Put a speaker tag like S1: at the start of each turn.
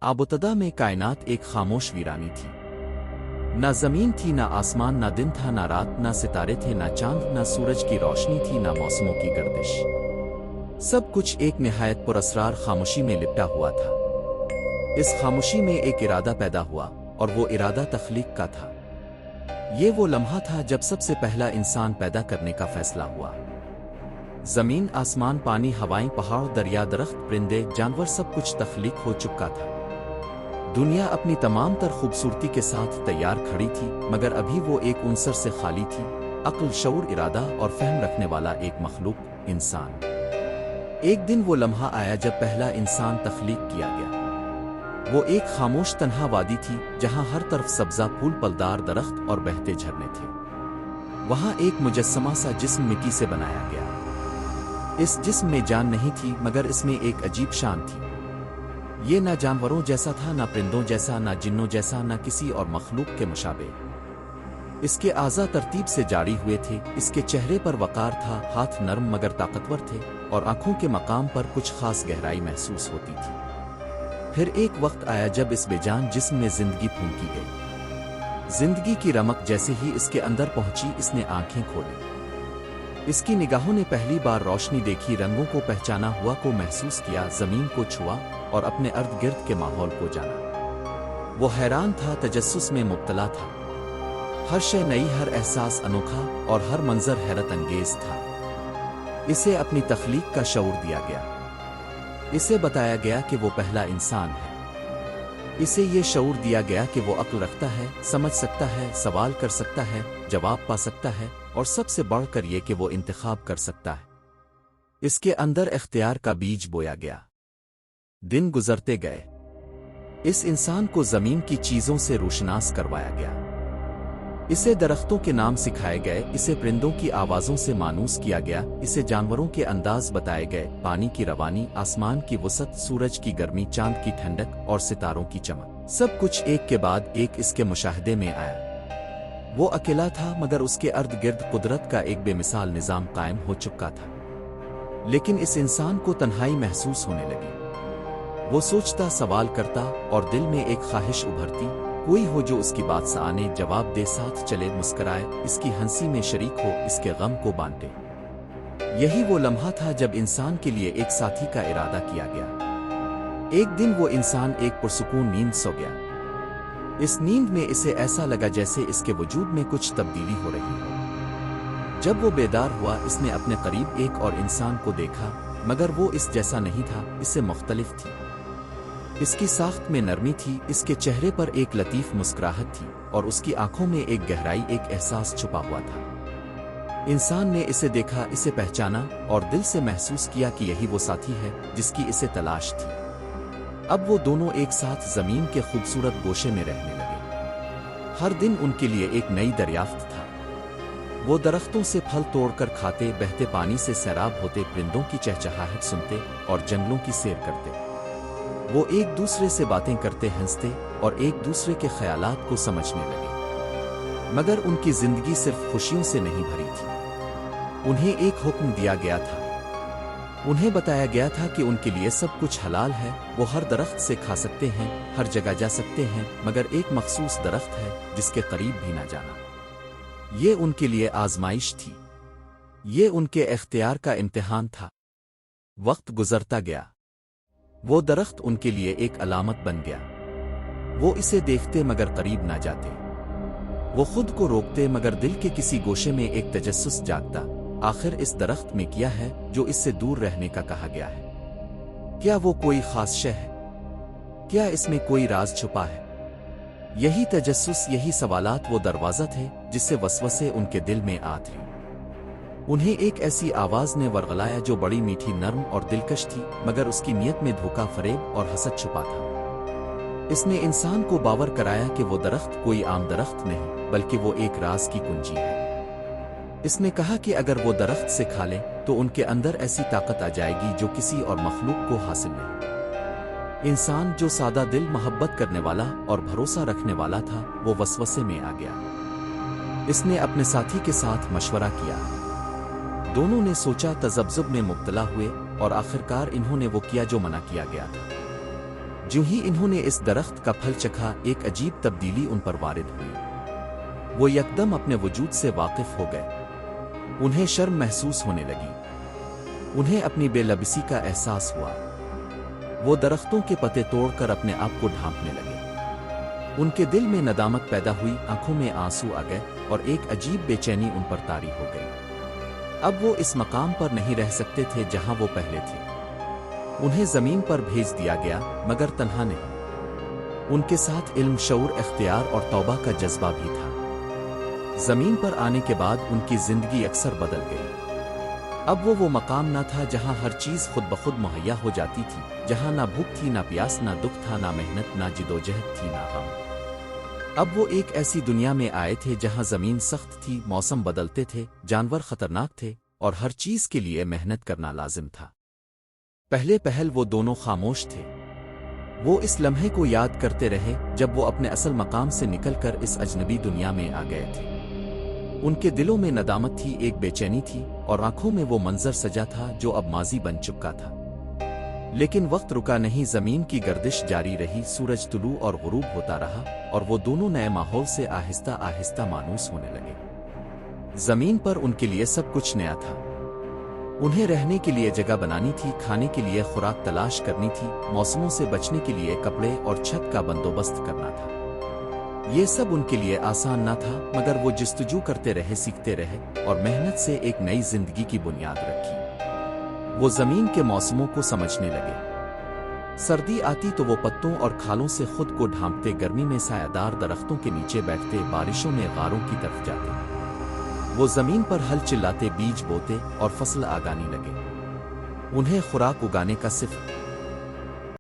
S1: आबुतदा में कायनात एक खामोश वीरानी थी। ना जमीन थी, ना आसमान, ना दिन था, ना रात, ना सितारे थे, ना चांद, ना सूरज की रोशनी थी, ना मौसमों की गर्दिश। सब कुछ एक निहायत पुरअसरार खामोशी में लिपटा हुआ था। इस खामोशी में एक इरादा पैदा हुआ और वो इरादा तख्लीक का था। ये वो लम्हा था जब सबसे पहला इंसान पैदा करने का फैसला हुआ। जमीन, आसमान, पानी, हवाएं, पहाड़, दरिया, दरख्त, परिंदे, जानवर, सब कुछ तख्लीक हो चुका था। दुनिया अपनी तमाम तर खूबसूरती के साथ तैयार खड़ी थी, मगर अभी वो एक उनसर से खाली थी, अक्ल, शऊर, इरादा और फहम रखने वाला एक मखलूक, इंसान। एक दिन वो लम्हा आया जब पहला इंसान तख्लीक किया गया। वो एक खामोश तन्हा वादी थी जहां हर तरफ सब्जा, फूल, पलदार दरख्त और बहते झरने थे। वहां एक मुजस्समा सा जिस्म मिट्टी से बनाया गया। इस जिस्म में जान नहीं थी, मगर इसमें एक अजीब शान थी। ये ना जानवरों जैसा था, ना परिंदों जैसा, ना जिन्नों जैसा, ना किसी और मखलूक के मुशाबे। इसके आज़ा तरतीब से जारी हुए थे, इसके चेहरे पर वकार था, हाथ नरम मगर ताकतवर थे और आंखों के मकाम पर कुछ खास गहराई महसूस होती थी। फिर एक वक्त आया जब इस बेजान जिस्म में जिंदगी फूंकी गई। जिंदगी की रमक जैसे ही इसके अंदर पहुंची, इसने आंखें खोली। इसकी निगाहों ने पहली बार रोशनी देखी, रंगों को पहचाना, हुआ को महसूस किया, जमीन को छुआ और अपने अर्द गिर्द के माहौल को जाना। वो हैरान था, तजस्सुस में मुब्तला था। हर शय नई, हर एहसास अनोखा और हर मंजर हैरत अंगेज था। इसे अपनी तख्लीक का शऊर दिया गया। इसे बताया गया कि वो पहला इंसान है। इसे ये शऊर दिया गया कि वो अक्ल रखता है, समझ सकता है, सवाल कर सकता है, जवाब पा सकता है और सबसे बढ़कर ये कि वो इंतखाब कर सकता है। इसके अंदर इख्तियार का बीज बोया गया। दिन गुजरते गए। इस इंसान को जमीन की चीजों से रोशनास करवाया गया। इसे दरख्तों के नाम सिखाए गए, इसे परिंदों की आवाजों से मानूस किया गया, इसे जानवरों के अंदाज बताए गए, पानी की रवानी, आसमान की वसत, सूरज की गर्मी, चांद की ठंडक और सितारों की चमक, सब कुछ एक के बाद एक इसके मुशाहदे में आया। वो अकेला था, मगर उसके अर्द गिर्द कुदरत का एक बेमिसाल निजाम कायम हो चुका था। लेकिन इस इंसान को तन्हाई महसूस होने लगी। वो सोचता, सवाल करता और दिल में एक ख्वाहिश उभरती, कोई हो जो उसकी बात साने जवाब दे, साथ चले, मुस्कराए, इसकी हंसी में शरीक हो, इसके गम को बांटे। यही वो लम्हा था जब इंसान के लिए एक साथी का इरादा किया गया। एक दिन वो इंसान एक पुरसुकून नींद सो गया। इस नींद में इसे ऐसा लगा जैसे इसके वजूद में कुछ तब्दीली हो रही हो। जब वो बेदार हुआ, इसने अपने करीब एक और इंसान को देखा, मगर वो इस जैसा नहीं था, इससे मुख्तलिफ थी। इसकी साख्त में नरमी थी, इसके चेहरे पर एक लतीफ मुस्कुराहट थी और उसकी आंखों में एक गहराई, एक एहसास छुपा हुआ था। इंसान ने इसे देखा, इसे पहचाना और दिल से महसूस किया कि यही वो साथी है जिसकी इसे तलाश थी। अब वो दोनों एक साथ जमीन के खूबसूरत गोशे में रहने लगे। हर दिन उनके लिए एक नई दरियाफ्त था। वो दरख्तों से फल तोड़कर खाते, बहते पानी से सैराब होते, परिंदों की चहचहाहट सुनते और जंगलों की सैर करते। वो एक दूसरे से बातें करते, हंसते और एक दूसरे के ख्यालात को समझने लगे। मगर उनकी जिंदगी सिर्फ खुशियों से नहीं भरी थी। उन्हें एक हुक्म दिया गया था। उन्हें बताया गया था कि उनके लिए सब कुछ हलाल है, वो हर दरख्त से खा सकते हैं, हर जगह जा सकते हैं, मगर एक मखसूस दरख्त है जिसके करीब भी ना जाना। ये उनके लिए आजमाइश थी। ये उनके इख्तियार का इम्तिहान था। वक्त गुजरता गया। वो दरख्त उनके लिए एक अलामत बन गया। वो इसे देखते मगर करीब ना जाते। वो खुद को रोकते, मगर दिल के किसी गोशे में एक तजस्सुस जागता, आखिर इस दरख्त में क्या है जो इससे दूर रहने का कहा गया है? क्या वो कोई खास शय है? क्या इसमें कोई राज छुपा है? यही तजस्सुस, यही सवालात वो दरवाजा थे जिससे वसवसे उनके दिल में आते। उन्हें एक ऐसी आवाज ने वरगलाया जो बड़ी मीठी, नर्म और दिलकश थी, मगर उसकी नीयत में धोखा, फरेब और हसद छुपा था। इसने इंसान को बावर कराया कि वो दरख्त कोई आम दरख्त नहीं, बल्कि वो एक राज की कुंजी है। इसने कहा कि अगर वो दरख्त से खा ले तो उनके अंदर ऐसी ताकत आ जाएगी जो किसी और मखलूक को हासिल नहीं। इंसान, जो सादा दिल, मोहब्बत करने वाला और भरोसा रखने वाला था, वो वसवसे में आ गया। इसने अपने साथी के साथ मशवरा किया। दोनों ने सोचा, तजब्जुब में मुब्तला हुए और आखिरकार इन्होंने वो किया जो मना किया गया था। جو ہی انہوں نے اس درخت کا پھل چکھا ایک عجیب تبدیلی ان پر وارد ہوئی۔ وہ یکدم اپنے وجود سے واقف ہو گئے۔ انہیں شرم محسوس ہونے لگی۔ انہیں اپنی بے لبسی کا احساس ہوا۔ وہ درختوں کے پتے توڑ کر اپنے آپ کو ڈھانپنے لگے۔ ان کے دل میں ندامت پیدا ہوئی، آنکھوں میں آنسو آ گئے اور ایک عجیب بے چینی ان پر طاری ہو گئی۔ اب وہ اس مقام پر نہیں رہ سکتے تھے جہاں وہ پہلے تھے۔ انہیں زمین پر بھیج دیا گیا، مگر تنہا نہیں۔ ان کے ساتھ علم، شعور، اختیار اور توبہ کا جذبہ بھی تھا۔ زمین پر آنے کے بعد ان کی زندگی اکثر بدل گئی۔ اب وہ مقام نہ تھا جہاں ہر چیز خود بخود مہیا ہو جاتی تھی، جہاں نہ بھوک تھی، نہ پیاس، نہ دکھ تھا، نہ محنت، نہ جدوجہد تھی، نہ غم۔ اب وہ ایک ایسی دنیا میں آئے تھے جہاں زمین سخت تھی، موسم بدلتے تھے، جانور خطرناک تھے اور ہر چیز کے لیے محنت کرنا لازم تھا۔ پہلے پہل وہ دونوں خاموش تھے۔ وہ اس لمحے کو یاد کرتے رہے جب وہ اپنے اصل مقام سے نکل کر اس اجنبی دنیا میں آ گئے تھے۔ ان کے دلوں میں ندامت تھی، ایک بے چینی تھی اور آنکھوں میں وہ منظر سجا تھا جو اب ماضی بن چکا تھا۔ لیکن وقت رکا نہیں، زمین کی گردش جاری رہی، سورج طلوع اور غروب ہوتا رہا اور وہ دونوں نئے ماحول سے آہستہ آہستہ مانوس ہونے لگے۔ زمین پر ان کے لیے سب کچھ نیا تھا۔ انہیں رہنے کے لیے جگہ بنانی تھی، کھانے کے لیے خوراک تلاش کرنی تھی، موسموں سے بچنے کے لیے کپڑے اور چھت کا بندوبست کرنا تھا۔ یہ سب ان کے لیے آسان نہ تھا، مگر وہ جستجو کرتے رہے، سیکھتے رہے اور محنت سے ایک نئی زندگی کی بنیاد رکھی۔ وہ زمین کے موسموں کو سمجھنے لگے۔ سردی آتی تو وہ پتوں اور کھالوں سے خود کو ڈھانپتے، گرمی میں سایہ دار درختوں کے نیچے بیٹھتے، بارشوں میں غاروں کی طرف جاتے۔ وہ زمین پر ہل چلاتے، بیج بوتے اور فصل اگانے لگے۔ انہیں خوراک اگانے کا صرف